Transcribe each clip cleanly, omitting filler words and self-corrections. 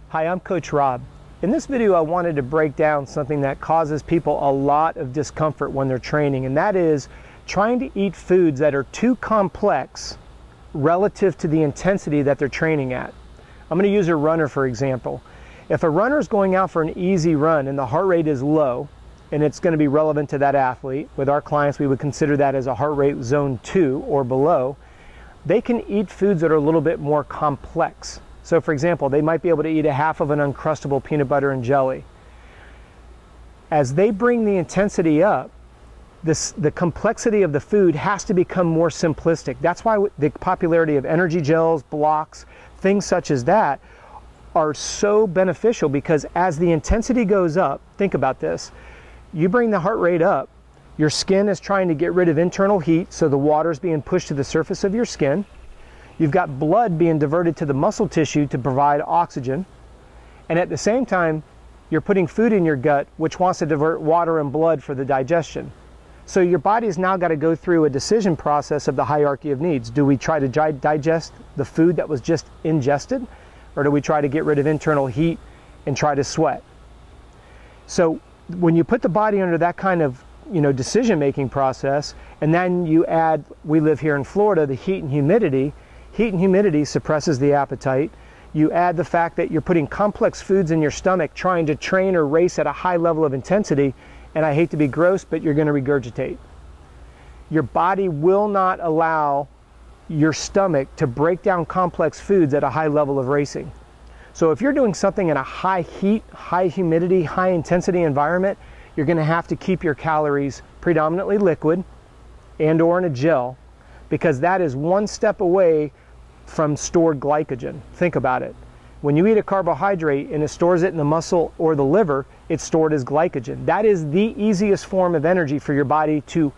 Hi, I'm Coach Rob. In this video, I wanted to break down something that causes people a lot of discomfort when they're training, and that is trying to eat foods that are too complex relative to the intensity that they're training at. I'm going to use a runner, for example. If a runner is going out for an easy run and the heart rate is low, and it's going to be relevant to that athlete, with our clients we would consider that as a heart rate zone 2 or below, they can eat foods that are a little bit more complex. So for example, they might be able to eat a half of an Uncrustable peanut butter and jelly. As they bring the intensity up, the complexity of the food has to become more simplistic. That's why the popularity of energy gels, blocks, things such as that are so beneficial, because as the intensity goes up, think about this, you bring the heart rate up, your skin is trying to get rid of internal heat, so the water is being pushed to the surface of your skin. You've got blood being diverted to the muscle tissue to provide oxygen. And at the same time, you're putting food in your gut, which wants to divert water and blood for the digestion. So your body's now got to go through a decision process of the hierarchy of needs. Do we try to digest the food that was just ingested? Or do we try to get rid of internal heat and try to sweat? So when you put the body under that kind of decision-making process, and then you add, we live here in Florida, the heat and humidity. Heat and humidity suppresses the appetite. You add the fact that you're putting complex foods in your stomach trying to train or race at a high level of intensity, and I hate to be gross, but you're going to regurgitate. Your body will not allow your stomach to break down complex foods at a high level of racing. So if you're doing something in a high heat, high humidity, high intensity environment, you're going to have to keep your calories predominantly liquid and or in a gel, because that is one step away from stored glycogen. Think about it. When you eat a carbohydrate and it stores it in the muscle or the liver, it's stored as glycogen. That is the easiest form of energy for your body to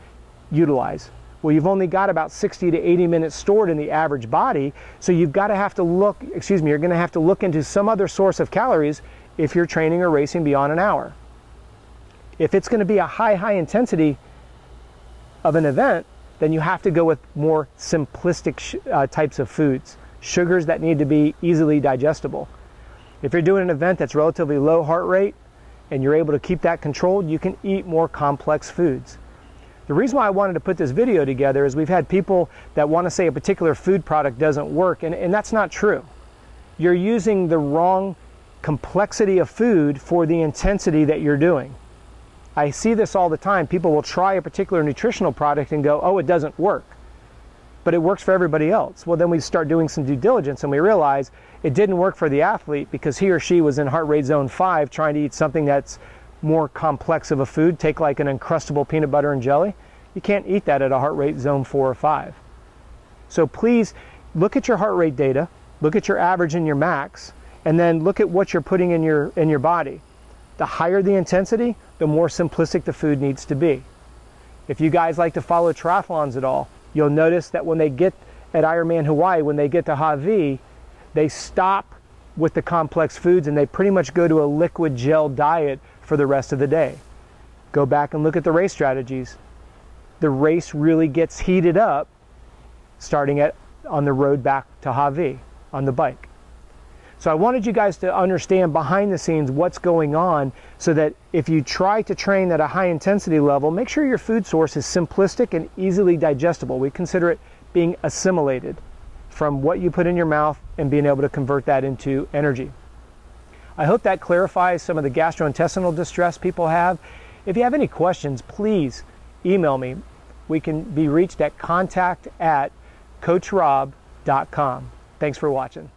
utilize. Well, you've only got about 60 to 80 minutes stored in the average body, so you're going to have to look into some other source of calories if you're training or racing beyond an hour. If it's going to be a high intensity of an event, then you have to go with more simplistic types of foods, sugars that need to be easily digestible. If you're doing an event that's relatively low heart rate and you're able to keep that controlled, you can eat more complex foods. The reason why I wanted to put this video together is we've had people that want to say a particular food product doesn't work, and that's not true. You're using the wrong complexity of food for the intensity that you're doing. I see this all the time. People will try a particular nutritional product and go, oh, it doesn't work. But it works for everybody else. Well, then we start doing some due diligence and we realize it didn't work for the athlete because he or she was in heart rate zone 5 trying to eat something that's more complex of a food. Take like an Uncrustable peanut butter and jelly. You can't eat that at a heart rate zone 4 or 5. So please look at your heart rate data, look at your average and your max, and then look at what you're putting in your body. The higher the intensity, the more simplistic the food needs to be. If you guys like to follow triathlons at all, you'll notice that when they get at Ironman Hawaii, when they get to Hawaii, they stop with the complex foods and they pretty much go to a liquid gel diet for the rest of the day. Go back and look at the race strategies. The race really gets heated up starting on the road back to Hawaii on the bike. So I wanted you guys to understand behind the scenes what's going on, so that if you try to train at a high intensity level, make sure your food source is simplistic and easily digestible. We consider it being assimilated from what you put in your mouth and being able to convert that into energy. I hope that clarifies some of the gastrointestinal distress people have. If you have any questions, please email me. We can be reached at contact@coachrob.com. Thanks for watching.